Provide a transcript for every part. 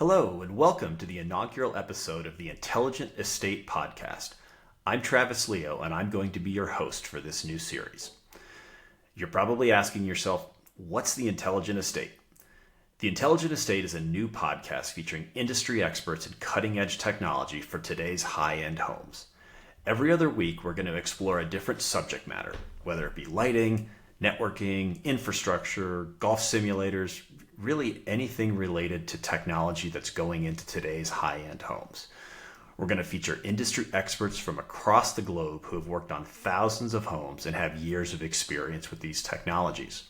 Hello, and welcome to the inaugural episode of the Intelligent Estate Podcast. I'm Travis Leo, and I'm going to be your host for this new series. You're probably asking yourself, what's the Intelligent Estate? The Intelligent Estate is a new podcast featuring industry experts in cutting-edge technology for today's high-end homes. Every other week, we're going to explore a different subject matter, whether it be lighting, networking, infrastructure, golf simulators, really anything related to technology that's going into today's high-end homes. We're going to feature industry experts from across the globe who have worked on thousands of homes and have years of experience with these technologies.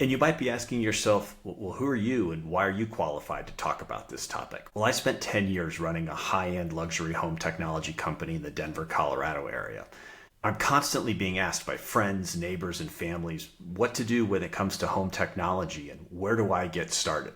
And you might be asking yourself, well, who are you and why are you qualified to talk about this topic? Well, I spent 10 years running a high-end luxury home technology company in the Denver, Colorado area. I'm constantly being asked by friends, neighbors, and families what to do when it comes to home technology and where do I get started.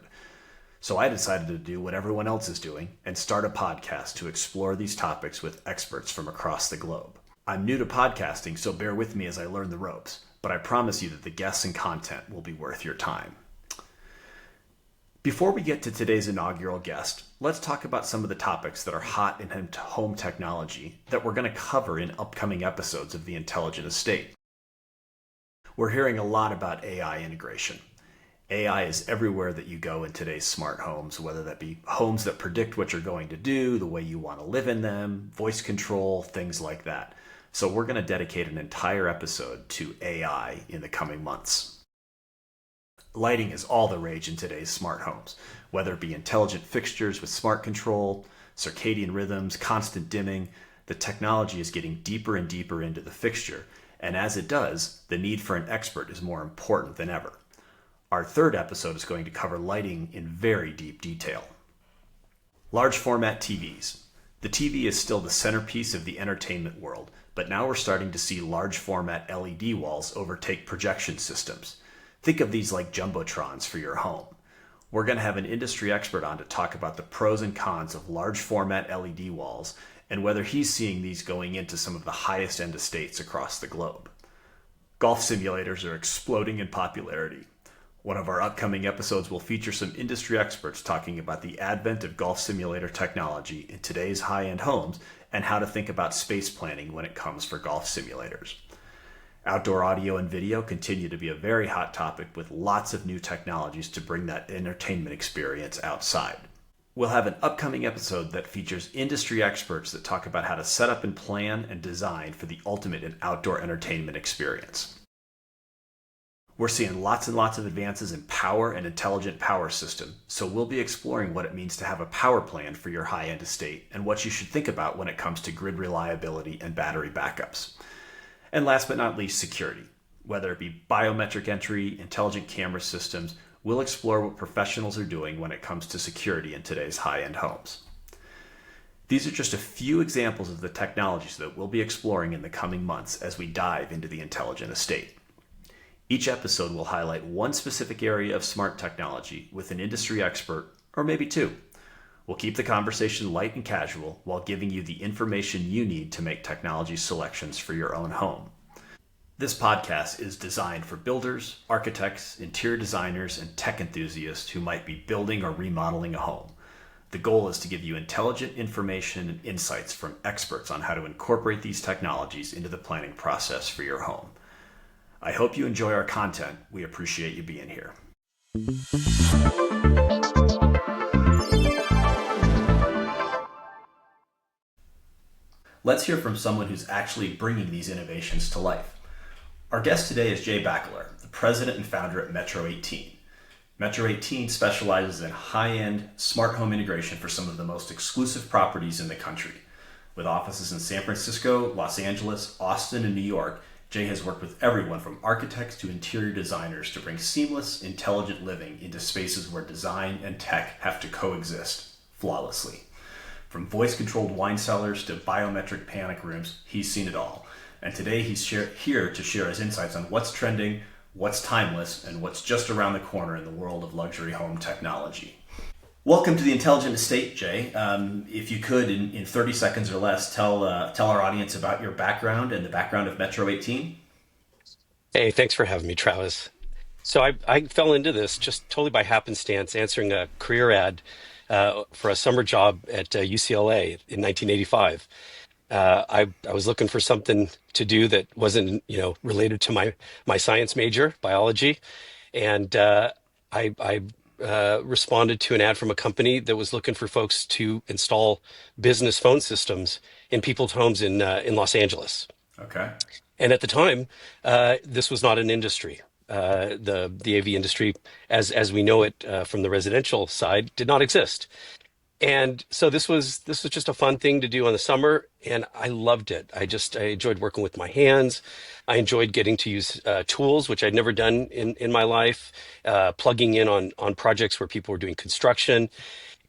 So I decided to do what everyone else is doing and start a podcast to explore these topics with experts from across the globe. I'm new to podcasting, so bear with me as I learn the ropes, but I promise you that the guests and content will be worth your time. Before we get to today's inaugural guest, let's talk about some of the topics that are hot in home technology that we're going to cover in upcoming episodes of The Intelligent Estate. We're hearing a lot about AI integration. AI is everywhere that you go in today's smart homes, whether that be homes that predict what you're going to do, the way you want to live in them, voice control, things like that. So we're going to dedicate an entire episode to AI in the coming months. Lighting is all the rage in today's smart homes, whether it be intelligent fixtures with smart control, circadian rhythms, constant dimming. The technology is getting deeper and deeper into the fixture, and as it does, the need for an expert is more important than ever. Our third episode is going to cover lighting in very deep detail. Large format TVs. The TV is still the centerpiece of the entertainment world, but now we're starting to see large format LED walls overtake projection systems. Think of these like jumbotrons for your home. We're going to have an industry expert on to talk about the pros and cons of large format LED walls and whether he's seeing these going into some of the highest end estates across the globe. Golf simulators are exploding in popularity. One of our upcoming episodes will feature some industry experts talking about the advent of golf simulator technology in today's high-end homes and how to think about space planning when it comes for golf simulators. Outdoor audio and video continue to be a very hot topic with lots of new technologies to bring that entertainment experience outside. We'll have an upcoming episode that features industry experts that talk about how to set up and plan and design for the ultimate in outdoor entertainment experience. We're seeing lots and lots of advances in power and intelligent power system, so we'll be exploring what it means to have a power plan for your high-end estate and what you should think about when it comes to grid reliability and battery backups. And last but not least, security. Whether it be biometric entry, intelligent camera systems, we'll explore what professionals are doing when it comes to security in today's high-end homes. These are just a few examples of the technologies that we'll be exploring in the coming months as we dive into the intelligent estate. Each episode will highlight one specific area of smart technology with an industry expert, or maybe two. We'll keep the conversation light and casual while giving you the information you need to make technology selections for your own home. This podcast is designed for builders, architects, interior designers, and tech enthusiasts who might be building or remodeling a home. The goal is to give you intelligent information and insights from experts on how to incorporate these technologies into the planning process for your home. I hope you enjoy our content. We appreciate you being here. Let's hear from someone who's actually bringing these innovations to life. Our guest today is Jay Bakaler, the president and founder at Metro 18. Metro 18 specializes in high-end smart home integration for some of the most exclusive properties in the country. With offices in San Francisco, Los Angeles, Austin, and New York, Jay has worked with everyone from architects to interior designers to bring seamless, intelligent living into spaces where design and tech have to coexist flawlessly. From voice-controlled wine cellars to biometric panic rooms, he's seen it all. And today he's here to share his insights on what's trending, what's timeless, and what's just around the corner in the world of luxury home technology. Welcome to the Intelligent Estate, Jay. If you could, in 30 seconds or less, tell our audience about your background and the background of Metro 18. Hey, thanks for having me, Travis. So I fell into this just totally by happenstance, answering a career ad for a summer job at UCLA in 1985. I was looking for something to do that wasn't, related to my science major, biology, and I responded to an ad from a company that was looking for folks to install business phone systems in people's homes in Los Angeles. Okay. And at the time, this was not an industry. The AV industry, as we know it from the residential side, did not exist. And so this was just a fun thing to do on the summer, and I loved it. I enjoyed working with my hands. I enjoyed getting to use tools, which I'd never done in my life, plugging in on projects where people were doing construction.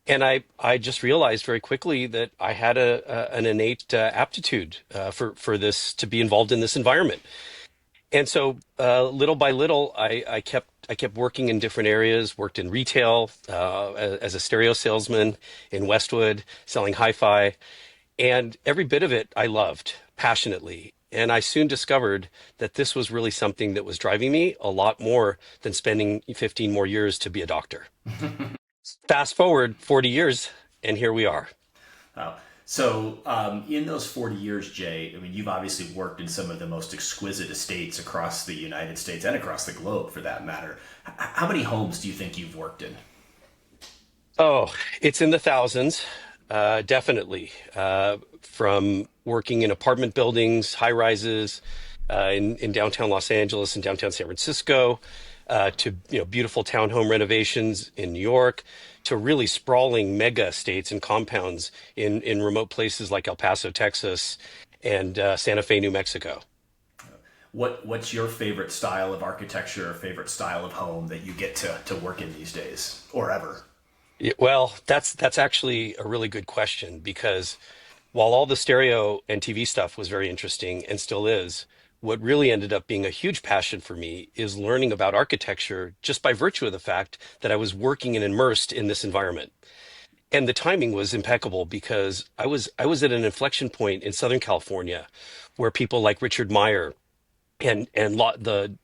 And I just realized very quickly that I had an innate aptitude for this to be involved in this environment. And so little by little, I kept working in different areas. Worked in retail as a stereo salesman in Westwood, selling hi-fi, and every bit of it I loved passionately. And I soon discovered that this was really something that was driving me a lot more than spending 15 more years to be a doctor. Fast forward 40 years, and here we are. Wow. So, in those 40 years, Jay, I mean, you've obviously worked in some of the most exquisite estates across the United States and across the globe for that matter. How many homes do you think you've worked in? Oh, it's in the thousands, definitely. From working in apartment buildings, high rises, in downtown Los Angeles and downtown San Francisco, to beautiful townhome renovations in New York, to really sprawling mega estates and compounds in remote places like El Paso, Texas, and Santa Fe, New Mexico. What's your favorite style of architecture or favorite style of home that you get to work in these days or ever? Well, that's actually a really good question because while all the stereo and TV stuff was very interesting and still is, what really ended up being a huge passion for me is learning about architecture just by virtue of the fact that I was working and immersed in this environment. And the timing was impeccable because I was at an inflection point in Southern California where people like Richard Meyer and the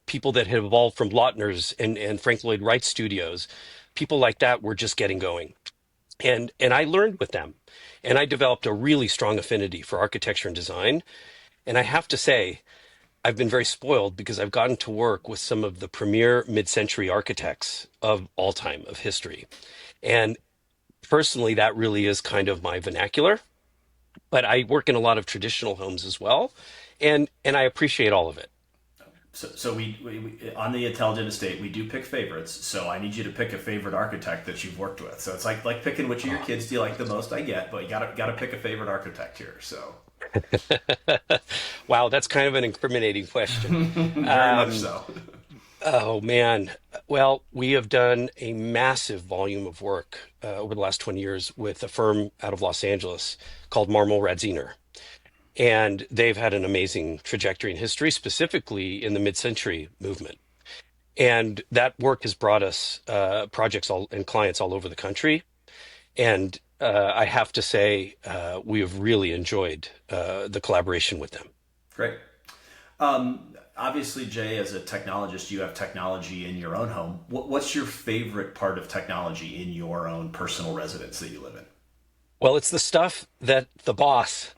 people that had evolved from Lautner's and Frank Lloyd Wright studios, people like that were just getting going. And I learned with them. And I developed a really strong affinity for architecture and design. And I have to say, I've been very spoiled because I've gotten to work with some of the premier mid-century architects of all time of history. And personally, that really is kind of my vernacular. But I work in a lot of traditional homes as well, and I appreciate all of it. So we on the intelligent estate we do pick favorites. So I need you to pick a favorite architect that you've worked with. So it's like picking which of your kids do you like the most. I get, but you gotta pick a favorite architect here. So Wow, that's kind of an incriminating question. very much Um, so. oh man, well, we have done a massive volume of work over the last 20 years with a firm out of Los Angeles called Marmol Radziner. And they've had an amazing trajectory in history, specifically in the mid-century movement. And that work has brought us projects and clients all over the country. And I have to say, we have really enjoyed the collaboration with them. Great. Obviously, Jay, as a technologist, you have technology in your own home. What's your favorite part of technology in your own personal residence that you live Well, it's the stuff that the boss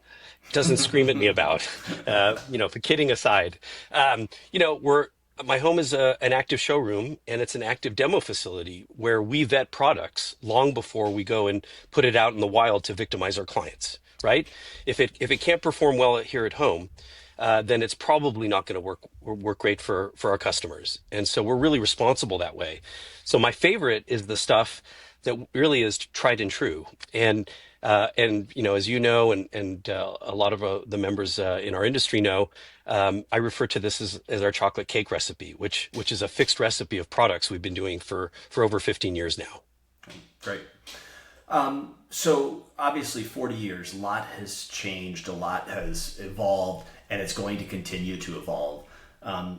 doesn't scream at me about. For kidding aside, we're my home is an active showroom and it's an active demo facility where we vet products long before we go and put it out in the wild to victimize our clients. Right? If it can't perform well here at home, then it's probably not going to work great for our customers. And so we're really responsible that way. So my favorite is the stuff that really is tried and true. And as you know, and a lot of the members in our industry know, I refer to this as our chocolate cake recipe, which is a fixed recipe of products we've been doing for over 15 years now. in? Great. So obviously, 40 years, a lot has changed, a lot has evolved, and it's going to continue to evolve.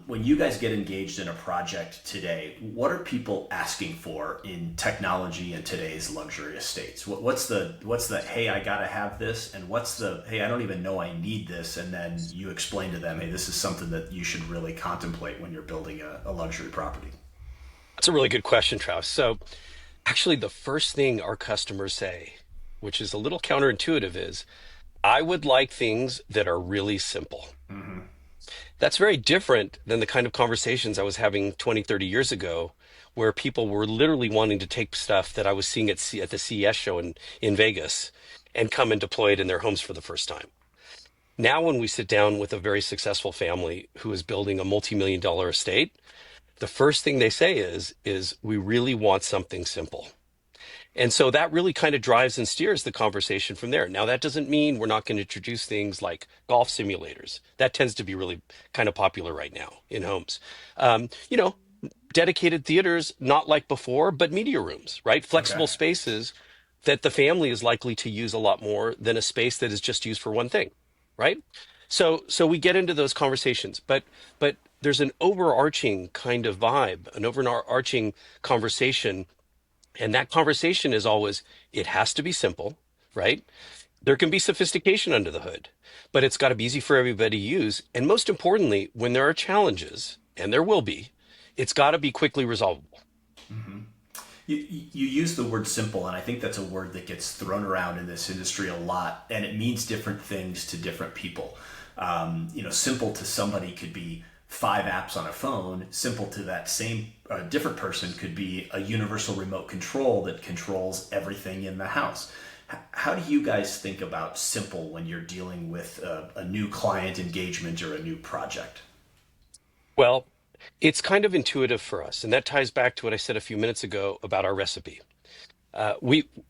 When you guys get engaged in a project today, what are people asking for in technology in today's luxury estates? What's the hey, I gotta have this, and what's the hey, I don't even know I need this, and then you explain to them, hey, this is something that you should really contemplate when you're building a luxury property. That's a really good question, Travis. So Actually, the first thing our customers say, which is a little counterintuitive, is I would like things that are really simple. Hmm. That's very different than the kind of conversations I was having 20, 30 years ago, where people were literally wanting to take stuff that I was seeing at the CES show in Vegas and come and deploy it in their homes for the first time. Now, when we sit down with a very successful family who is building a multi-million dollar estate, the first thing they say is we really want something simple. And so that really kind of drives and steers the conversation from there. Now, that doesn't mean we're not going to introduce things like golf simulators. That tends to be really kind of popular right now in homes. You know, dedicated theaters, not like before, but media rooms, right? Okay. Flexible spaces that the family is likely to use a lot more than a space that is just used for one thing, right? So we get into those conversations, but there's an overarching kind of vibe, an overarching conversation, and that conversation is always, it has to be simple, right? There can be sophistication under the hood, but it's got to be easy for everybody to use. And most importantly, when there are challenges, and there will be, it's got to be quickly resolvable. Hmm. You use the word simple, and I think that's a word that gets thrown around in this industry a lot, and it means different things to different people. Simple to somebody could be 5 apps on a phone. Simple to that same different person could be a universal remote control that controls everything in the house. How do you guys think about simple when you're dealing with a new client engagement or a new project? Well, it's kind of intuitive for us. And that ties back to what I said a few minutes ago about our recipe.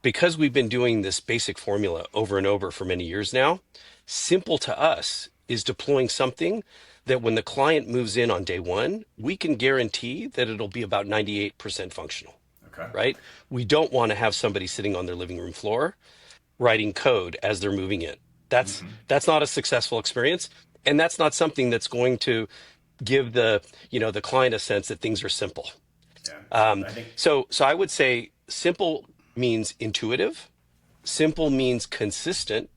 Because we've been doing this basic formula over and over for many years now, simple to us is deploying something that when the client moves in on day one, we can guarantee that it'll be about 98% functional, Okay. right? We don't want to have somebody sitting on their living room floor writing code as they're moving in. That's Hmm. that's not a successful experience, and that's not something that's going to give the client a sense that things are simple. Yeah. Um, I think. so I would say simple means intuitive, simple means consistent,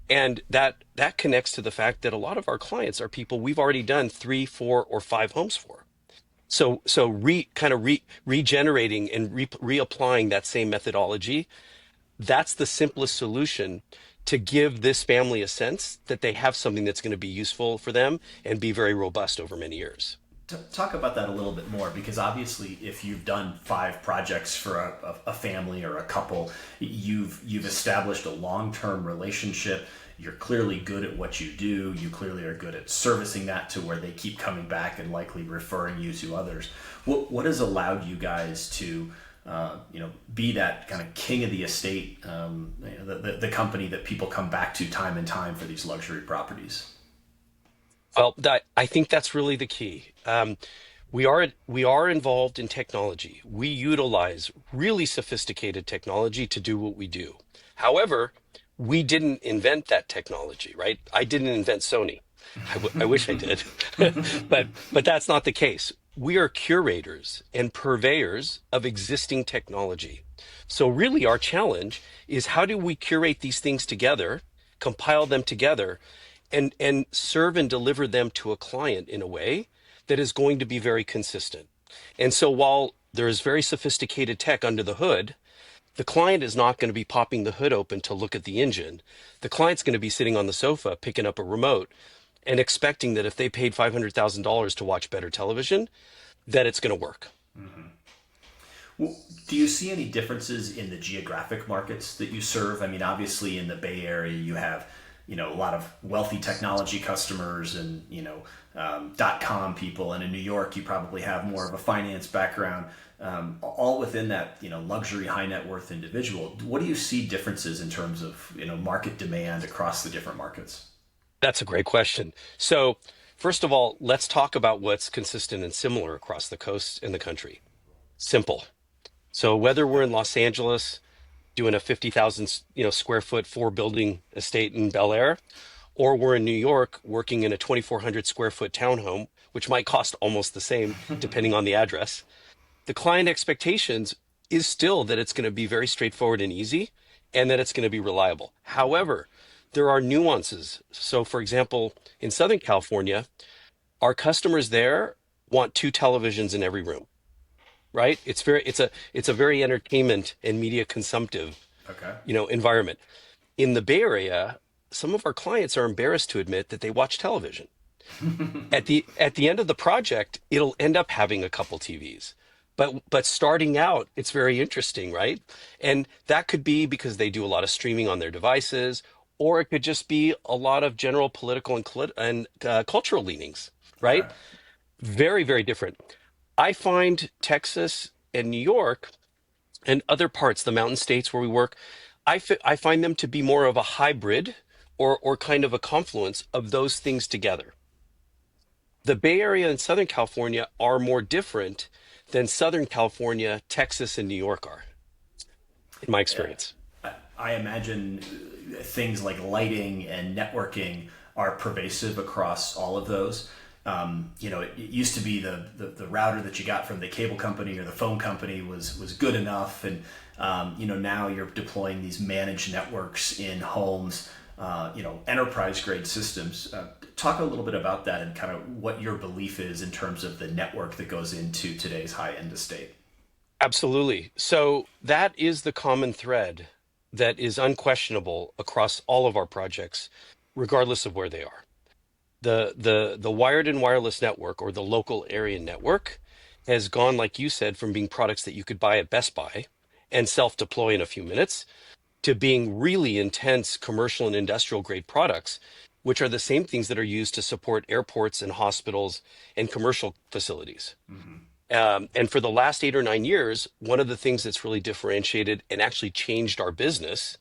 and that connects to the fact that a lot of our clients are people we've already done 3, 4, or 5 homes for. So regenerating and reapplying that same methodology, that's the simplest solution to give this family a sense that they have something that's going to be useful for them and be very robust over many years. Talk about that a little bit more, because obviously if you've done 5 projects for a family or a couple, you've established a long-term relationship. You're clearly good at what you do. You clearly are good at servicing that to where they keep coming back and likely referring you to others. What has allowed you guys to be that kind of king of the estate, the company that people come back to time and time for these luxury properties? Well, I think that's really the key. We are involved in technology. We utilize really sophisticated technology to do what we do. However, we didn't invent that technology, right? I didn't invent Sony. I wish I did, but that's not the case. We are curators and purveyors of existing technology. So really, our challenge is how do we curate these things together, compile them together, and serve and deliver them to a client in a way that is going to be very consistent. And so while there is very sophisticated tech under the hood, the client is not going to be popping the hood open to look at the engine. The client's going to be sitting on the sofa picking up a remote and expecting that if they paid $500,000 to watch better television, that it's going to work. Well, do you see any differences in the geographic markets that you serve? I mean, obviously in the Bay Area, you have a lot of wealthy technology customers and .com people, and in New York, you probably have more of a finance background. All within that luxury high net worth individual. What do you see differences in terms of market demand across the different markets? That's a great question. So, first of all, let's talk about what's consistent and similar across the coast and the country. Simple. So, whether we're in Los Angeles doing a 50,000 square foot 4 building estate in Bel Air, or we're in New York working in a 2,400 square foot townhome, which might cost almost the same depending on the address, the client expectations is still that it's going to be very straightforward and easy and that it's going to be reliable. However, there are nuances. So, for example, in Southern California, our customers there want 2 televisions in every room. right? It's a very entertainment and media consumptive, Okay. environment. In the Bay Area, some of our clients are embarrassed to admit that they watch television. At the end of the project, it'll end up having a couple TVs. But starting out, it's very interesting, right? And that could be because they do a lot of streaming on their devices, or it could just be a lot of general political and cultural leanings, Okay. right? Very, very different. I find Texas and New York and other parts, the mountain states where we work, I find them to be more of a hybrid or kind of a confluence of those things together. The Bay Area and Southern California are more different than Southern California, Texas, and New York are, in my experience. I imagine things like lighting and networking are pervasive across all of those. It used to be the router that you got from the cable company or the phone company was good enough, and now you're deploying these managed networks in homes, enterprise grade systems. Talk a little bit about that and kind of what your belief is in terms of the network that goes into today's high end estate. Absolutely. So that is the common thread that is unquestionable across all of our projects, regardless of where they are. The wired and wireless network or the local area network has gone, like you said, from being products that you could buy at Best Buy and self-deploy in a few minutes to being really intense commercial and industrial grade products, which are the same things that are used to support airports and hospitals and commercial facilities. Mm-hmm. And for the last 8 or 9 years, one of the things that's really differentiated and actually changed our business,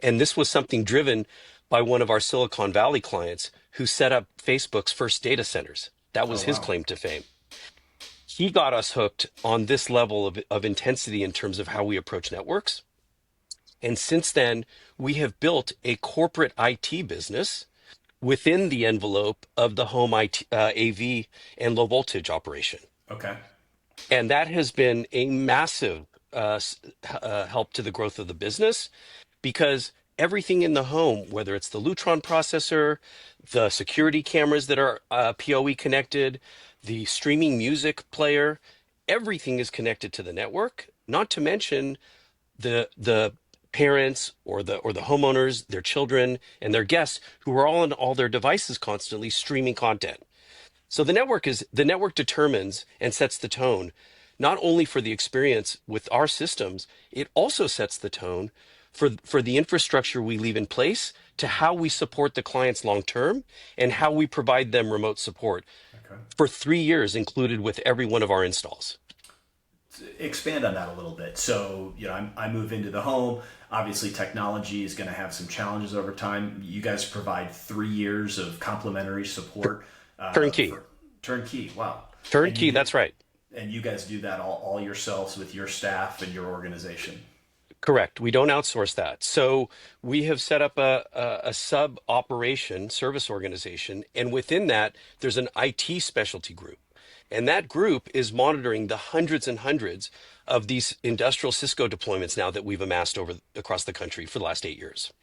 and this was something driven by one of our Silicon Valley clients who set up Facebook's first data centers. That Oh was his wow. claim to fame. He got us hooked on this level of intensity in terms of how we approach networks. And since then, we have built a corporate IT business within the envelope of the home IT, AV and low voltage operation. Okay. And that has been a massive help to the growth of the business because everything in the home, whether it's the Lutron processor, the security cameras that are PoE connected, the streaming music player, everything is connected to the network. Not to mention the parents or the homeowners, their children, and their guests who are all on all their devices constantly streaming content. So the network determines and sets the tone, not only for the experience with our systems, it also sets the tone for the infrastructure we leave in place to how we support the clients long term and how we provide them remote support Okay. for 3 years included with every one of our installs. Expand on that a little bit. So, I move into the home. Obviously, technology is going to have some challenges over time. You guys provide 3 years of complimentary support Turnkey. for turnkey. Wow. And Turnkey, you that's right. and you guys do that all yourselves with your staff and your organization. Correct. We don't outsource that. So we have set up a sub operation service organization. And within that, there's an IT specialty group. And that group is monitoring the hundreds and hundreds of these industrial Cisco deployments now that we've amassed across the country for the last 8 years.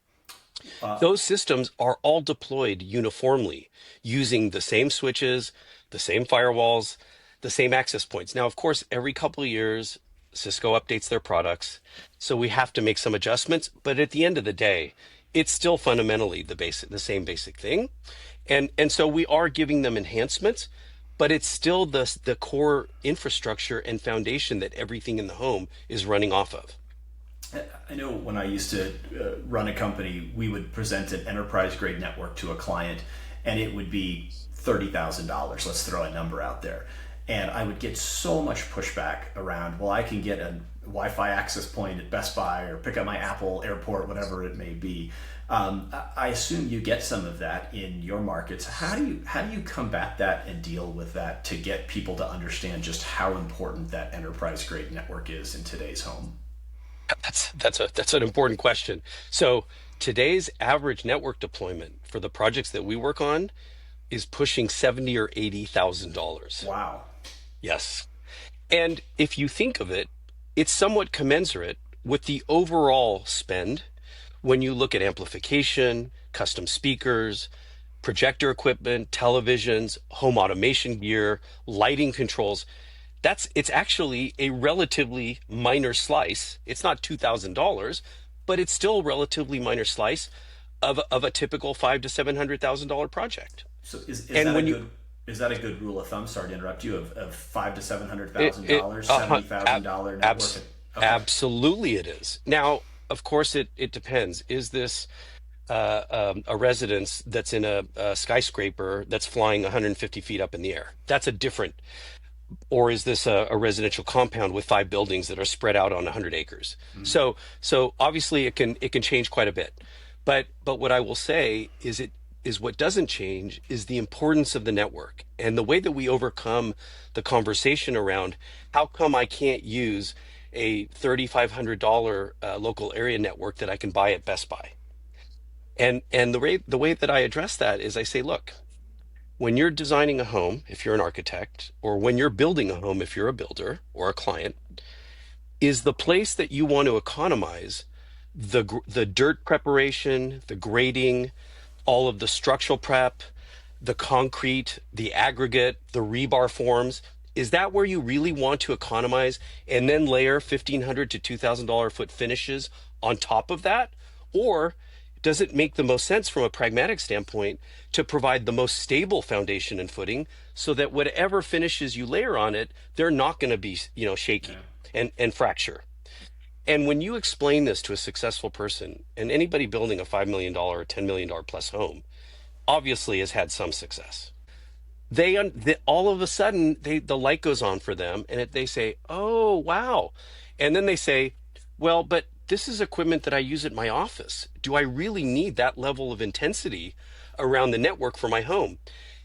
Uh, Those systems are all deployed uniformly using the same switches, the same firewalls, the same access points. Now, of course, every couple of years, Cisco updates their products, so we have to make some adjustments. But at the end of the day, it's still fundamentally the same basic thing, and so we are giving them enhancements, but it's still the core infrastructure and foundation that everything in the home is running off of. I know when I used to run a company, we would present an enterprise grade network to a client, and it would be $30,000. Let's throw a number out there. And I would get so much pushback around, well, I can get a Wi-Fi access point at Best Buy or pick up my Apple Airport, whatever it may be. I assume you get some of that in your markets. How do you combat that and deal with that to get people to understand just how important that enterprise grade network is in today's home? That's an important question. So today's average network deployment for the projects that we work on is pushing 70 or $80,000. Wow. Yes. And if you think of it, it's somewhat commensurate with the overall spend when you look at amplification, custom speakers, projector equipment, televisions, home automation gear, lighting controls. It's actually a relatively minor slice. It's not $2,000, but it's still a relatively minor slice of a typical five to $700,000 project. So is And that a when you good is that a good rule of thumb? Sorry to interrupt you. Of five to seven hundred it thousand it dollars, uh, $70,000 network. abs Okay. absolutely it is. Now, of course, it depends. Is this a residence that's in a skyscraper that's flying 150 feet up in the air? That's a different. Or is this a residential compound with five buildings that are spread out on 100 acres? Mm. So obviously it can change quite a bit. But what I will say is what doesn't change is the importance of the network and the way that we overcome the conversation around how come I can't use a $3,500 local area network that I can buy at Best Buy. And the way that I address that is I say, look, when you're designing a home, if you're an architect, or when you're building a home, if you're a builder or a client, is the place that you want to economize the dirt preparation, the grading, all of the structural prep, the concrete, the aggregate, the rebar forms? Is that where you really want to economize and then layer $1,500 to $2,000 foot finishes on top of that? Or does it make the most sense from a pragmatic standpoint to provide the most stable foundation and footing so that whatever finishes you layer on it, they're not going to be, shaky Yeah. and fracture? And when you explain this to a successful person, and anybody building a $5 million or $10 million plus home obviously has had some success, they all of a sudden the light goes on for them, and they say, "Oh, wow!" And then they say, "Well, but this is equipment that I use at my office. Do I really need that level of intensity around the network for my home?"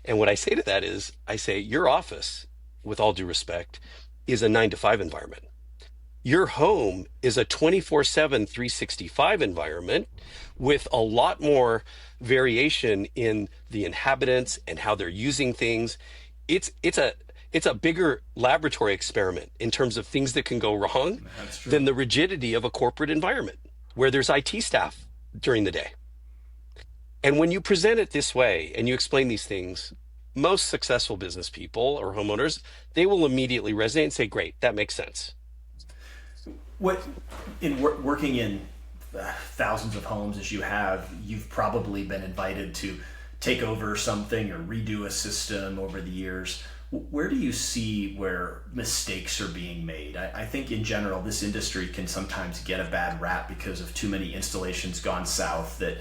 And what I say to that is, I say, your office, with all due respect, is a 9 to 5 environment. Your home is a 24/7, 365 environment with a lot more variation in the inhabitants and how they're using things. It's a bigger laboratory experiment in terms of things that can go wrong That's true. than the rigidity of a corporate environment where there's IT staff during the day. And when you present it this way and you explain these things, most successful business people or homeowners, they will immediately resonate and say, "Great, that makes sense." What working in thousands of homes as you have, you've probably been invited to take over something or redo a system over the years. Where do you see where mistakes are being made? I think in general, this industry can sometimes get a bad rap because of too many installations gone south that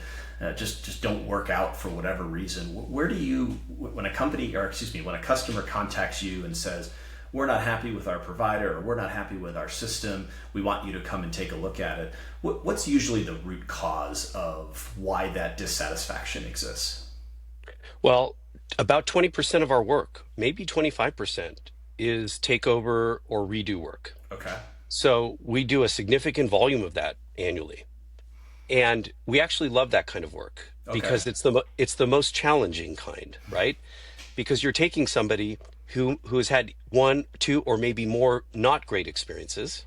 just don't work out for whatever reason. Where do you, when a company, or excuse me, when a customer contacts you and says, "We're not happy with our provider," or "We're not happy with our system, we want you to come and take a look at it," what's usually the root cause of why that dissatisfaction exists? Well, about 20% of our work, maybe 25%, is takeover or redo work. Okay. So we do a significant volume of that annually. And we actually love that kind of work Okay. because it's the most challenging kind, right? Because you're taking somebody who has had one, two, or maybe more not great experiences.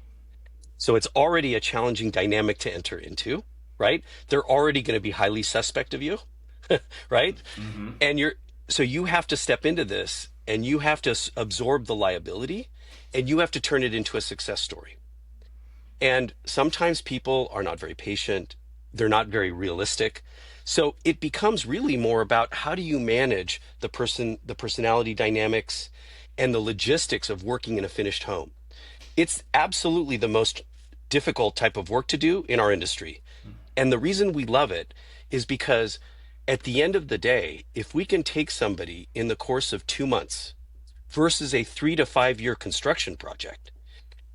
So it's already a challenging dynamic to enter into, right? They're already going to be highly suspect of you, right? Mm-hmm. And so you have to step into this and you have to absorb the liability and you have to turn it into a success story. And sometimes people are not very patient. They're not very realistic. So it becomes really more about how do you manage the personality dynamics and the logistics of working in a finished home. It's absolutely the most difficult type of work to do in our industry. And the reason we love it is because at the end of the day, if we can take somebody in the course of 2 months versus a 3 to 5 year construction project,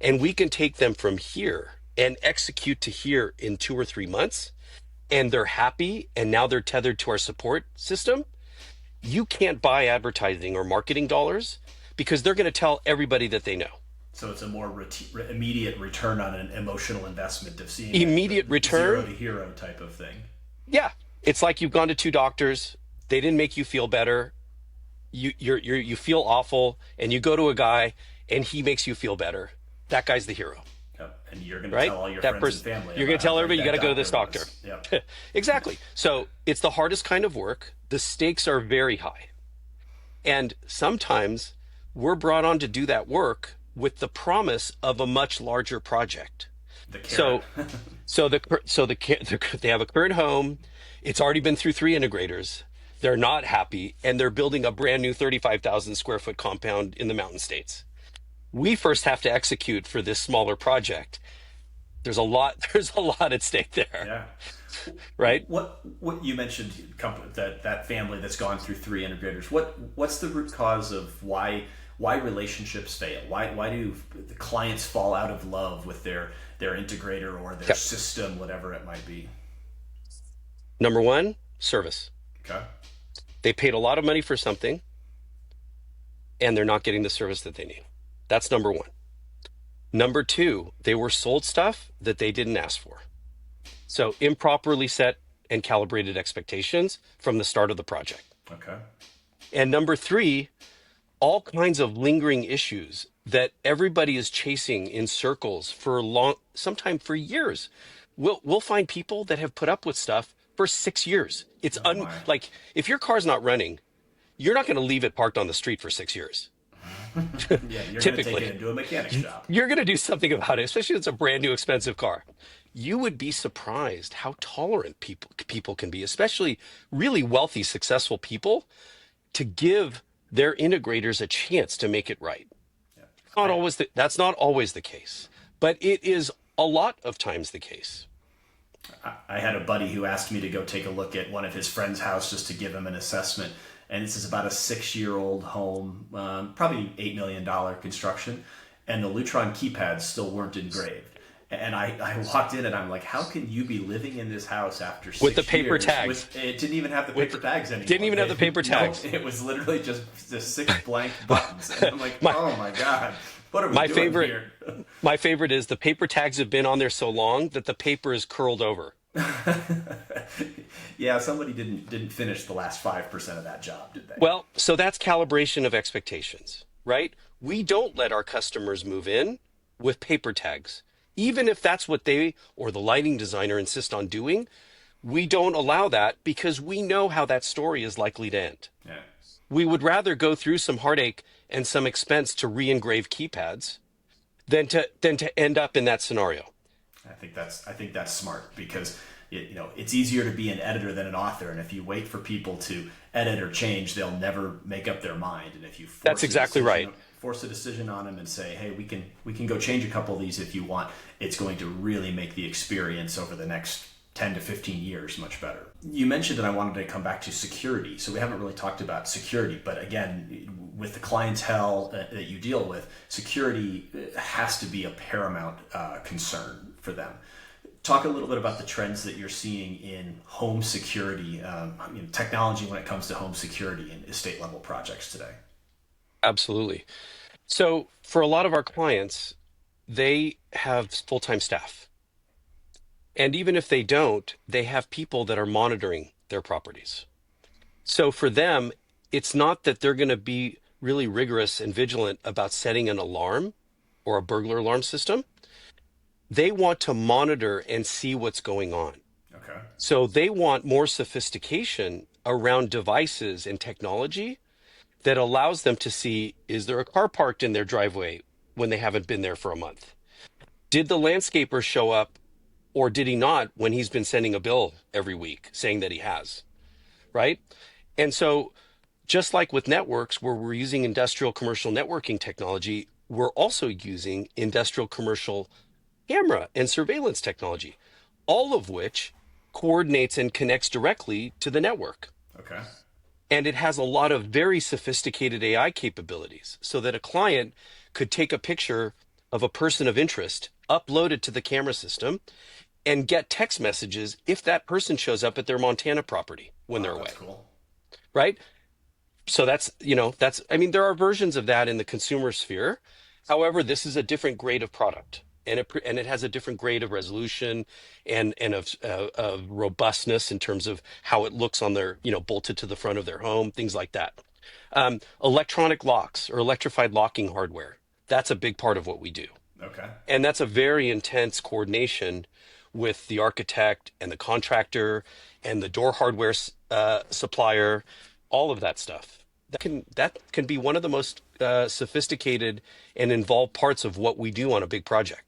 and we can take them from here and execute to here in 2 or 3 months, and they're happy, and now they're tethered to our support system, you can't buy advertising or marketing dollars because they're going to tell everybody that they know. So it's a more immediate return on an emotional investment of seeing Immediate the zero return. to hero type of thing. Yeah. It's like you've gone to two doctors. They didn't make you feel better. You feel awful, and you go to a guy and he makes you feel better. That guy's the hero, Yep. And you're going to right? tell all your That friends person, and family you're going about to how tell great everybody you got that to go to this doctor. was. Yep. Exactly. So it's the hardest kind of work. The stakes are very high. And sometimes we're brought on to do that work with the promise of a much larger project. The carrot. So they have a current home. It's already been through three integrators. They're not happy, and they're building a brand new 35,000 square foot compound in the Mountain States. We first have to execute for this smaller project. There's a lot. There's a lot at stake there, Yeah. right? What you mentioned that family that's gone through three integrators. What's the root cause of why relationships fail? Why do the clients fall out of love with their integrator or their Yep. system, whatever it might be? Number one, service. Okay. They paid a lot of money for something, and they're not getting the service that they need. That's number one. Number two, they were sold stuff that they didn't ask for. So improperly set and calibrated expectations from the start of the project. Okay. And number three, all kinds of lingering issues that everybody is chasing in circles for sometime for years. We'll find people that have put up with stuff for 6 years. It's Oh my. like if your car's not running, you're not going to leave it parked on the street for 6 years. Yeah, you're going to take Typically, it into a mechanic shop. you're going to do something about it, especially if it's a brand new expensive car. You would be surprised how tolerant people can be, especially really wealthy, successful people, to give their integrators a chance to make it right. Yeah. That's not always the case, but it is a lot of times the case. I had a buddy who asked me to go take a look at one of his friend's house just to give him an assessment. And this is about a 6-year-old home, probably $8 million construction. And the Lutron keypads still weren't engraved. And I walked in and I'm like, how can you be living in this house after 6 With the paper years tags. It didn't even have the paper tags anymore. Didn't even have the paper tags. No, it was literally just the 6 blank buttons. And I'm like, oh my God, what are we My doing favorite, here? my favorite is the paper tags have been on there so long that the paper is curled over. Yeah, somebody didn't finish the last 5% of that job, did they? Well, so that's calibration of expectations, right? We don't let our customers move in with paper tags. Even if that's what they or the lighting designer insist on doing, we don't allow that because we know how that story is likely to end. Yeah. We would rather go through some heartache and some expense to re-engrave keypads than to end up in that scenario. I think that's smart because it's easier to be an editor than an author, and if you wait for people to edit or change, they'll never make up their mind. And if you force a decision on them and say, hey, we can go change a couple of these if you want, it's going to really make the experience over the next 10 to 15 years much better. You mentioned that I wanted to come back to security. So we haven't really talked about security, but again, with the clientele that you deal with, security has to be a paramount concern for them. Talk a little bit about the trends that you're seeing in home security, technology when it comes to home security and estate level projects today. Absolutely. So for a lot of our clients, they have full-time staff. And even if they don't, they have people that are monitoring their properties. So for them, it's not that they're going to be really rigorous and vigilant about setting an alarm or a burglar alarm system. They want to monitor and see what's going on. Okay. So they want more sophistication around devices and technology that allows them to see, is there a car parked in their driveway when they haven't been there for a month? Did the landscaper show up or did he not when he's been sending a bill every week saying that he has, right? And so just like with networks where we're using industrial commercial networking technology, we're also using industrial commercial camera and surveillance technology, all of which coordinates and connects directly to the network. Okay. And it has a lot of very sophisticated AI capabilities so that a client could take a picture of a person of interest, upload it to the camera system, and get text messages if that person shows up at their Montana property when they're away. That's cool. Right? So there are versions of that in the consumer sphere. However, this is a different grade of product. And it has a different grade of resolution and of robustness in terms of how it looks on their, bolted to the front of their home, things like that. Electronic locks or electrified locking hardware. That's a big part of what we do. Okay. And that's a very intense coordination with the architect and the contractor and the door hardware supplier, all of that stuff. that can be one of the most sophisticated and involved parts of what we do on a big project.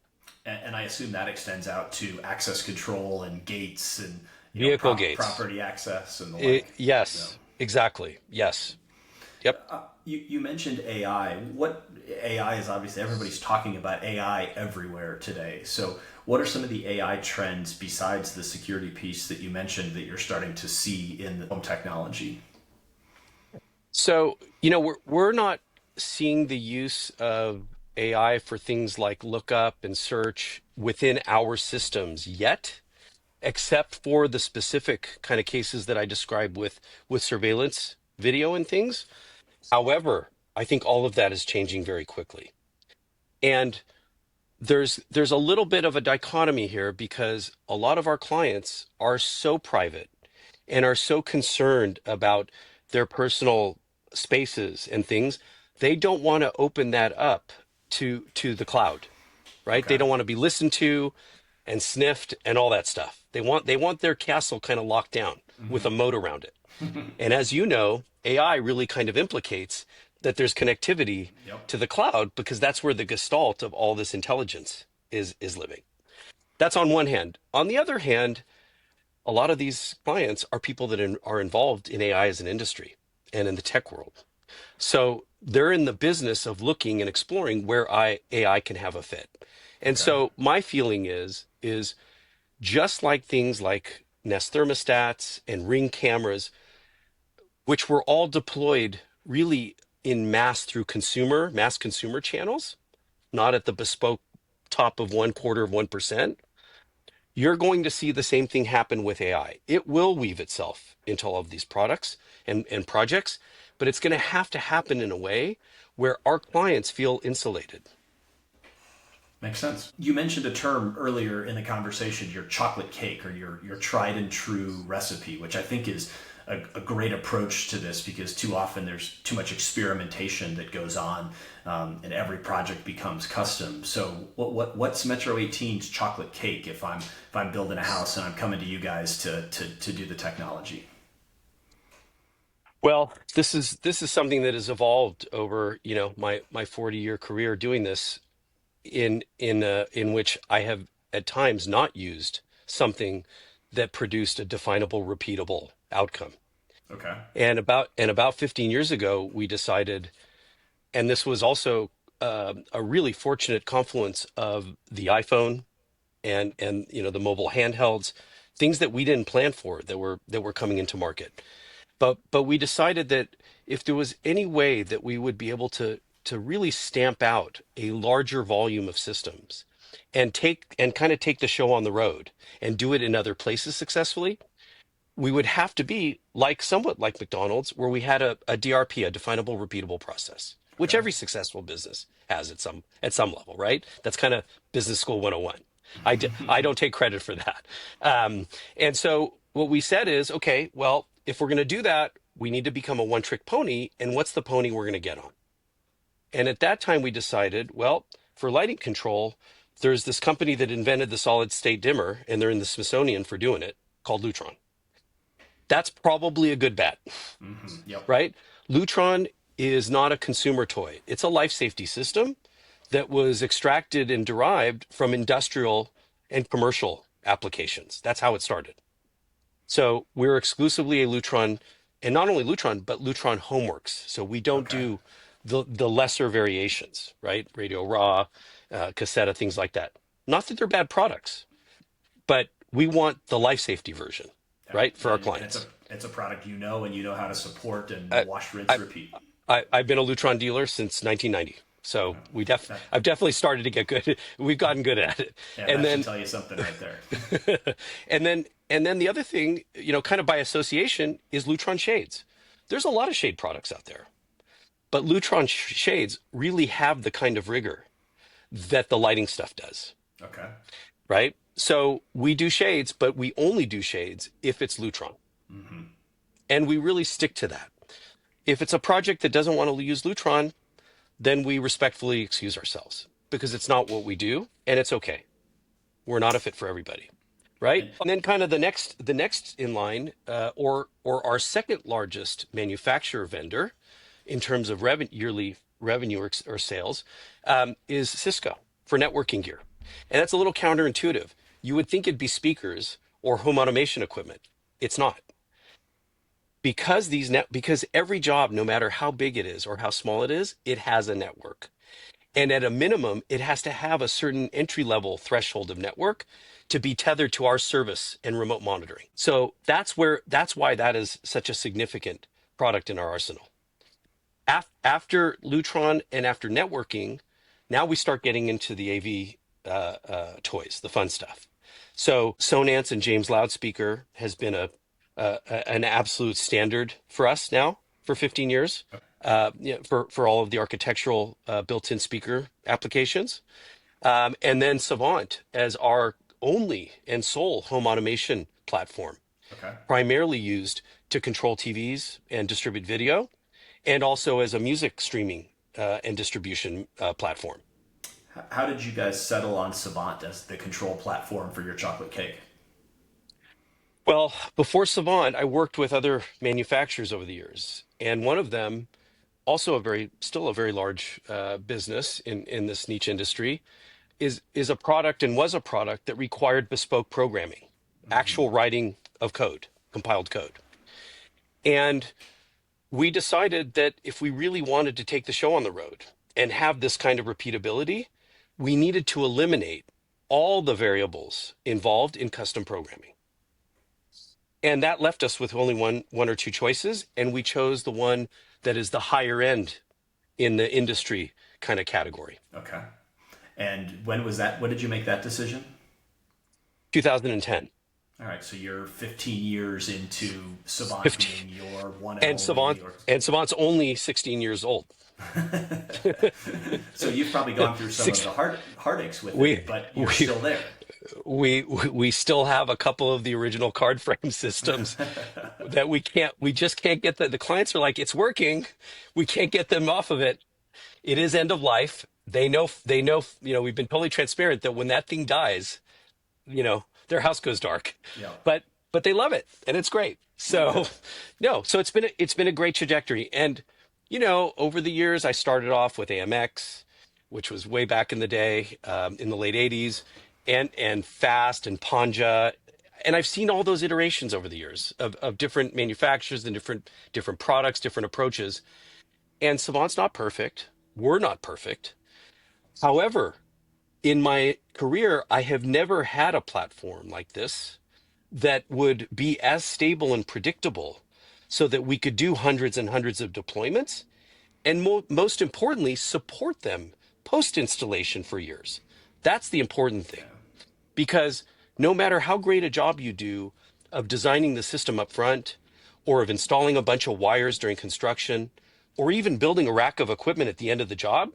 And I assume that extends out to access control and gates and Vehicle gates. property access and the like. So Yes, exactly. Yes. Yep. you mentioned AI. What AI is obviously everybody's talking about AI everywhere today. So what are some of the AI trends besides the security piece that you mentioned that you're starting to see in the home technology? So, we're not seeing the use of AI for things like lookup and search within our systems yet, except for the specific kind of cases that I described with surveillance video and things. However, I think all of that is changing very quickly. And there's a little bit of a dichotomy here because a lot of our clients are so private and are so concerned about their personal spaces and things, they don't want to open that up to the cloud, right? They Okay. don't want to be listened to and sniffed and all that stuff. They want their castle kind of locked down with a moat around it. And as you know, AI really kind of implicates that there's connectivity Yep. to the cloud because that's where the gestalt of all this intelligence is living. That's on one hand. On the other hand, a lot of these clients are people that are involved in AI as an industry and in the tech world. So they're in the business of looking and exploring where AI can have a fit. And Okay. so my feeling is just like things like Nest thermostats and Ring cameras, which were all deployed really in mass consumer channels, not at the bespoke top of 1/4 of 1%. You're going to see the same thing happen with AI. It will weave itself into all of these products and projects, but it's going to happen in a way where our clients feel insulated. Makes sense. You mentioned a term earlier in the conversation, your chocolate cake or your tried and true recipe, which I think is a great approach to this because too often there's too much experimentation that goes on, and every project becomes custom. So what's Metro 18's chocolate cake if I'm building a house and I'm coming to you guys to do the technology? Well, this is something that has evolved over, my 40-year career doing this in which I have at times not used something that produced a definable, repeatable outcome. Okay. And about 15 years ago, we decided, and this was also a really fortunate confluence of the iPhone and the mobile handhelds, things that we didn't plan for that were coming into market. But we decided that if there was any way that we would be able to really stamp out a larger volume of systems and kind of take the show on the road and do it in other places successfully, we would have to be like somewhat like McDonald's, where we had a DRP, a definable repeatable process, which Okay. every successful business has at some level, right? That's kind of business school 101. I don't take credit for that. And so what we said is, okay, well, if we're going to do that, we need to become a one trick pony. And what's the pony we're going to get on? And at that time, we decided, well, for lighting control, there's this company that invented the solid state dimmer, and they're in the Smithsonian for doing it, called Lutron. That's probably a good bet, Yep. right? Lutron is not a consumer toy. It's a life safety system that was extracted and derived from industrial and commercial applications. That's how it started. So we're exclusively a Lutron, and not only Lutron, but Lutron Homeworks. So we don't Okay. do the lesser variations, right? Radio Raw, Cassetta, things like that. Not that they're bad products, but we want the life safety version, Yeah. right, for our And clients. it's a product and you know how to support and I, wash, rinse, I, repeat. I've been a Lutron dealer since 1990. So That I've definitely started to get good. We've gotten good at it. yeah, And that should then tell you something right there. and then the other thing, kind of by association, is Lutron shades. There's a lot of shade products out there, but Lutron shades really have the kind of rigor that the lighting stuff does, Okay. right? So we do shades, but we only do shades if it's Lutron. And we really stick to that. If it's a project that doesn't want to use Lutron, then we respectfully excuse ourselves because it's not what we do and it's okay. We're not a fit for everybody. Right. And And then kind of the next in line, or our second largest manufacturer vendor in terms of yearly revenue or sales is Cisco for networking gear. And that's a little counterintuitive. You would think it'd be speakers or home automation equipment. It's not. Because every job, no matter how big it is or how small it is, it has a network. And at a minimum, it has to have a certain entry level threshold of network to be tethered to our service and remote monitoring. So that's why that is such a significant product in our arsenal. After Lutron and after networking, now we start getting into the AV toys, the fun stuff. So Sonance and James Loudspeaker has been an absolute standard for us now for 15 years. For all of the architectural built-in speaker applications, and then Savant as our only and sole home automation platform, Okay. primarily used to control TVs and distribute video, and also as a music streaming and distribution platform. How did you guys settle on Savant as the control platform for your chocolate cake? Well, before Savant, I worked with other manufacturers over the years, and one of them, also still a very large business in this niche industry, is a product and was a product that required bespoke programming, actual writing of code, compiled code. And we decided that if we really wanted to take the show on the road and have this kind of repeatability, we needed to eliminate all the variables involved in custom programming. And that left us with only one or two choices, and we chose the one that is the higher end in the industry kind of category. Okay. And when was that? When did you make that decision? 2010. All right, so you're 15 years into Savant 15. being your one and only. Savant's only 16 years old. So you've probably gone through some of the heartaches with it, but you're still there. We still have a couple of the original card frame systems that we just can't get the clients are like, it's working. We can't get them off of it. It is end of life. They know, we've been totally transparent that when that thing dies, their house goes dark. Yeah. But they love it and it's great. So so it's been a great trajectory. And over the years I started off with AMX, which was way back in the day, in the late 80s, and Fast and Panja. And I've seen all those iterations over the years of different manufacturers and different products, different approaches. And Savant's not perfect. We're not perfect. However, in my career, I have never had a platform like this that would be as stable and predictable so that we could do hundreds and hundreds of deployments and most importantly, support them post-installation for years. That's the important thing, because no matter how great a job you do of designing the system up front or of installing a bunch of wires during construction or even building a rack of equipment at the end of the job,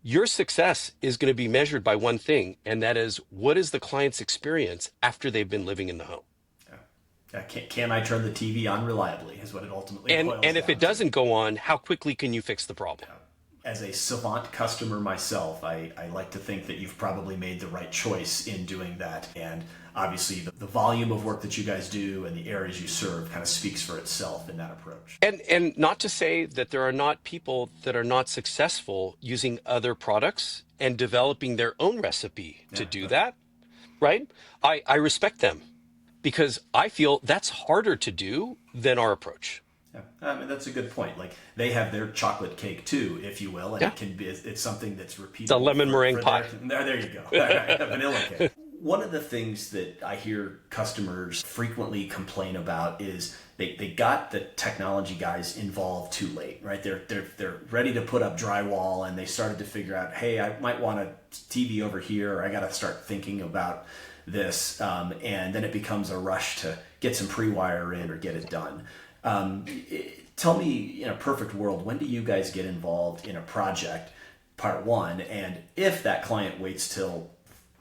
your success is going to be measured by one thing, and that is, what is the client's experience after they've been living in the home? Can I turn the TV on reliably is what it ultimately boils down to. And if it doesn't go on, how quickly can you fix the problem? As a Savant customer myself, I like to think that you've probably made the right choice in doing that. And obviously the volume of work that you guys do and the areas you serve kind of speaks for itself in that approach. And not to say that there are not people that are not successful using other products and developing their own recipe to do that, right? I respect them because I feel that's harder to do than our approach. Yeah, that's a good point. Like they have their chocolate cake too, if you will, and it can be. It's something that's repeatable. It's a lemon meringue pie. There you go. Vanilla cake. One of the things that I hear customers frequently complain about is they got the technology guys involved too late, right? They're ready to put up drywall, and they started to figure out, hey, I might want a TV over here, or I got to start thinking about this, and then it becomes a rush to get some pre-wire in or get it done. Tell me, in a perfect world, when do you guys get involved in a project, part one, and if that client waits till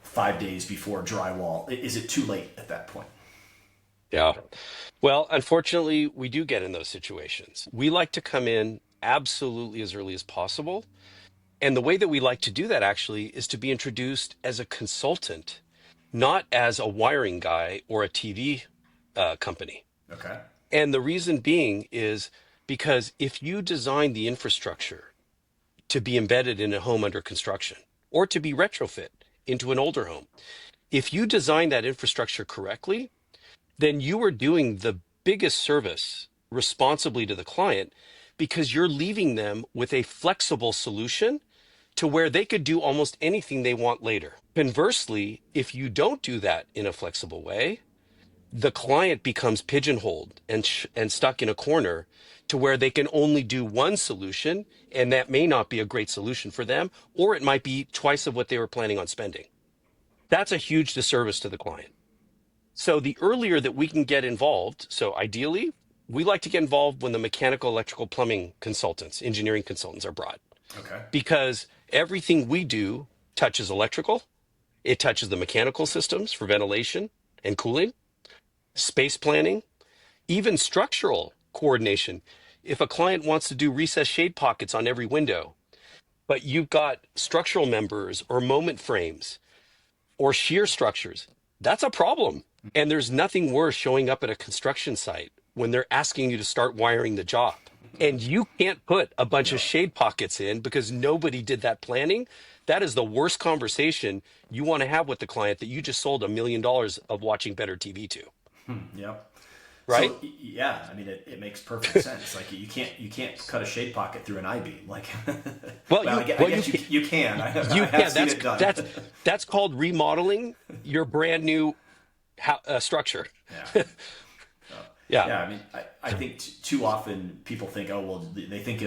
5 days before drywall, is it too late at that point? Yeah. Well, unfortunately, we do get in those situations. We like to come in absolutely as early as possible. And the way that we like to do that actually is to be introduced as a consultant, not as a wiring guy or a TV company. Okay. And the reason being is because if you design the infrastructure to be embedded in a home under construction or to be retrofit into an older home, if you design that infrastructure correctly, then you are doing the biggest service responsibly to the client because you're leaving them with a flexible solution to where they could do almost anything they want later. Conversely, if you don't do that in a flexible way, the client becomes pigeonholed and stuck in a corner to where they can only do one solution, and that may not be a great solution for them, or it might be twice of what they were planning on spending. That's a huge disservice to the client. So the earlier that we can get involved, so ideally, we like to get involved when the mechanical, electrical, plumbing consultants, engineering consultants are brought, Okay. because everything we do touches electrical, it touches the mechanical systems for ventilation and cooling, space planning, even structural coordination. If a client wants to do recessed shade pockets on every window, but you've got structural members or moment frames or shear structures, that's a problem. And there's nothing worse showing up at a construction site when they're asking you to start wiring the job. And you can't put a bunch of No. shade pockets in because nobody did that planning. That is the worst conversation you want to have with the client that you just sold $1 million of watching better TV to, Yep. right? So yeah, I mean, it makes perfect sense. Like you can't cut a shade pocket through an I-beam. Like, Well, I guess you can. I have seen it done. That's called remodeling your brand new structure. Yeah. Yeah. Yeah, I mean, I think too often people think, oh well, they think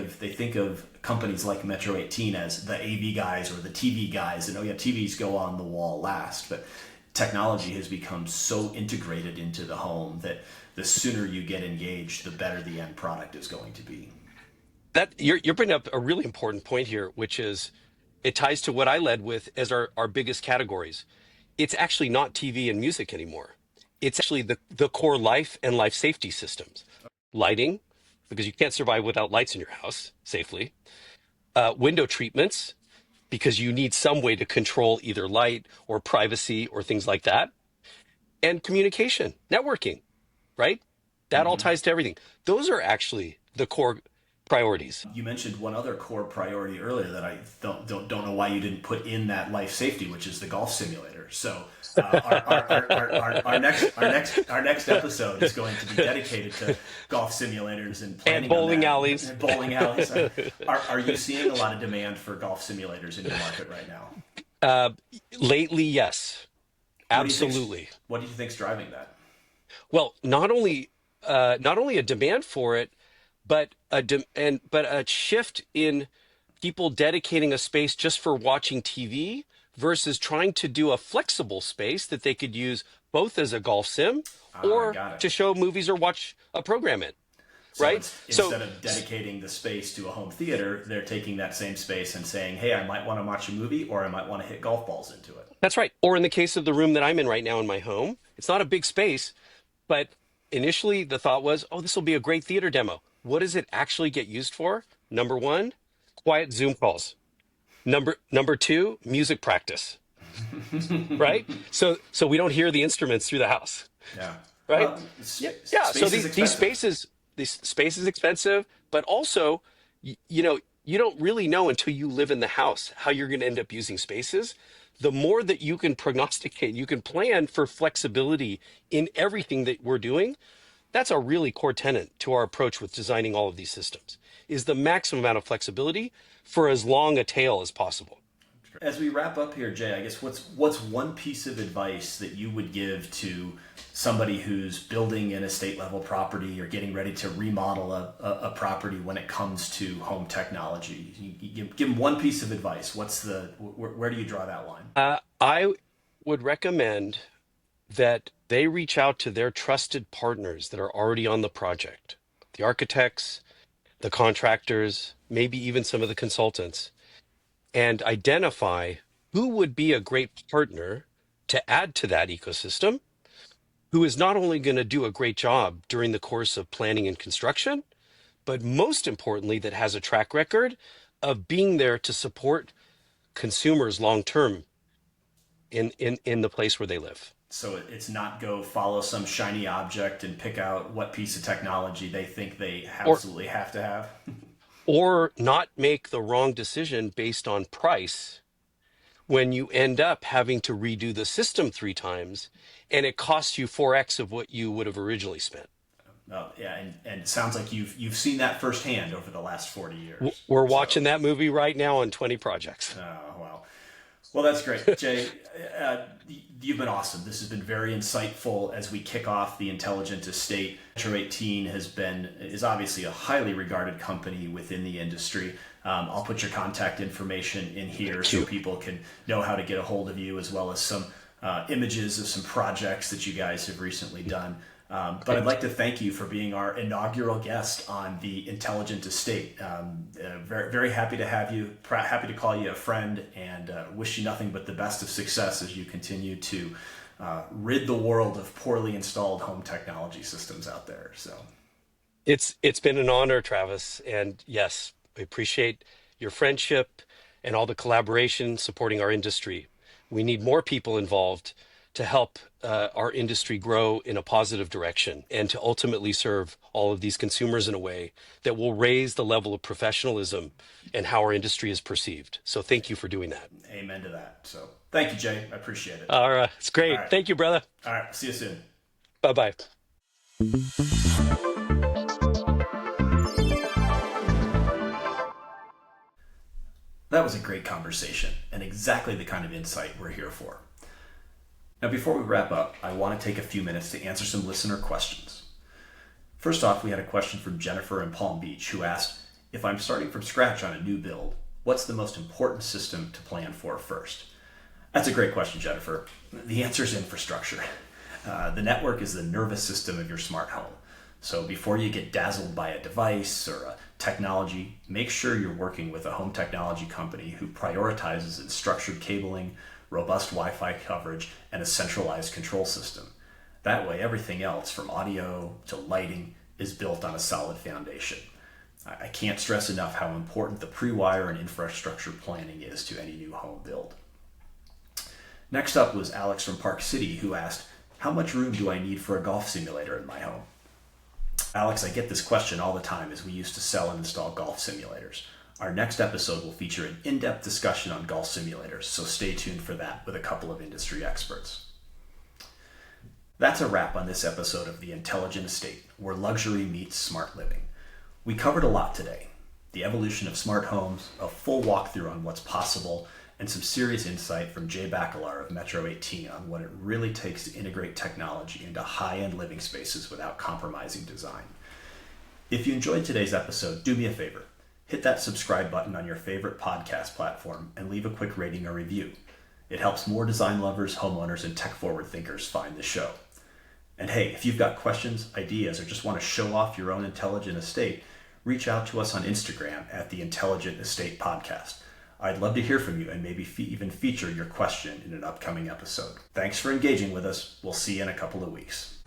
of companies like Metro 18 as the AV guys or the TV guys, and oh yeah, TVs go on the wall last. But technology has become so integrated into the home that the sooner you get engaged, the better the end product is going to be. That you're bringing up a really important point here, which is it ties to what I led with as our biggest categories. It's actually not TV and music anymore. It's actually the core life and life safety systems. Lighting, because you can't survive without lights in your house safely. Window treatments, because you need some way to control either light or privacy or things like that. And communication, networking, right? That all ties to everything. Those are actually the core priorities. You mentioned one other core priority earlier that I don't know why you didn't put in that life safety, which is the golf simulator. So our next episode is going to be dedicated to golf simulators and planning And bowling on that. alleys. And bowling alleys. Are you seeing a lot of demand for golf simulators in your market right now? Lately, yes, absolutely. What do you think's driving that? Well, not only a demand for it, but but a shift in people dedicating a space just for watching TV versus trying to do a flexible space that they could use both as a golf sim or got it. to show movies or watch a program in. So Right? instead of dedicating the space to a home theater, they're taking that same space and saying, hey, I might want to watch a movie or I might want to hit golf balls into it. That's right. Or in the case of the room that I'm in right now in my home, it's not a big space, but initially the thought was, oh, this will be a great theater demo. What does it actually get used for? Number one, quiet Zoom calls. Number two, music practice. Right? So we don't hear the instruments through the house. Yeah. Right? Yeah. Space So is expensive. these space is expensive, but also, you don't really know until you live in the house how you're going to end up using spaces. The more that you can prognosticate, you can plan for flexibility in everything that we're doing. That's a really core tenet to our approach with designing all of these systems, is the maximum amount of flexibility for as long a tail as possible. As we wrap up here, Jay, I guess what's one piece of advice that you would give to somebody who's building an estate level property or getting ready to remodel a property when it comes to home technology? You give them one piece of advice. Where do you draw that line? I would recommend that they reach out to their trusted partners that are already on the project, the architects, the contractors, maybe even some of the consultants, and identify who would be a great partner to add to that ecosystem, who is not only going to do a great job during the course of planning and construction, but most importantly, that has a track record of being there to support consumers long term in the place where they live. So it's not go follow some shiny object and pick out what piece of technology they think they or absolutely have to have. or not make the wrong decision based on price when you end up having to redo the system 3 times and it costs you 4x of what you would have originally spent. Oh, yeah, and it sounds like you've seen that firsthand over the last 40 years. We're So, watching that movie right now on 20 projects. wow. Well, that's great. Jay, you've been awesome. This has been very insightful as we kick off the Intelligent Estate. Metro 18 is obviously a highly regarded company within the industry. I'll put your contact information in here so people can know how to get a hold of you, as well as some images of some projects that you guys have recently done. But I'd like to thank you for being our inaugural guest on the Intelligent Estate. Very, very happy to have you, happy to call you a friend, and wish you nothing but the best of success as you continue to rid the world of poorly installed home technology systems out there. So It's been an honor, Travis. And yes, I appreciate your friendship and all the collaboration supporting our industry. We need more people involved to help our industry grow in a positive direction and to ultimately serve all of these consumers in a way that will raise the level of professionalism and how our industry is perceived. So thank you for doing that. amen to that. So thank you, Jay. I appreciate it. All right. It's great. All right. Thank you, brother. All right. See you soon. Bye-bye. That was a great conversation and exactly the kind of insight we're here for. Now, before we wrap up, I want to take a few minutes to answer some listener questions. First off, we had a question from Jennifer in Palm Beach, who asked, if I'm starting from scratch on a new build, what's the most important system to plan for first? That's a great question, Jennifer. The answer is infrastructure. The network is the nervous system of your smart home. So before you get dazzled by a device or a technology, make sure you're working with a home technology company who prioritizes its structured cabling, robust Wi-Fi coverage, and a centralized control system. That way, everything else from audio to lighting is built on a solid foundation. I can't stress enough how important the pre-wire and infrastructure planning is to any new home build. Next up was Alex from Park City, who asked, how much room do I need for a golf simulator in my home? Alex, I get this question all the time as we used to sell and install golf simulators. Our next episode will feature an in-depth discussion on golf simulators, so stay tuned for that with a couple of industry experts. That's a wrap on this episode of The Intelligent Estate, where luxury meets smart living. We covered a lot today. The evolution of smart homes, a full walkthrough on what's possible, and some serious insight from Jay Bakaler of Metro 18 on what it really takes to integrate technology into high-end living spaces without compromising design. If you enjoyed today's episode, do me a favor. Hit that subscribe button on your favorite podcast platform and leave a quick rating or review. It helps more design lovers, homeowners, and tech-forward thinkers find the show. And hey, if you've got questions, ideas, or just want to show off your own intelligent estate, reach out to us on Instagram at the Intelligent Estate Podcast. I'd love to hear from you and maybe even feature your question in an upcoming episode. Thanks for engaging with us. We'll see you in a couple of weeks.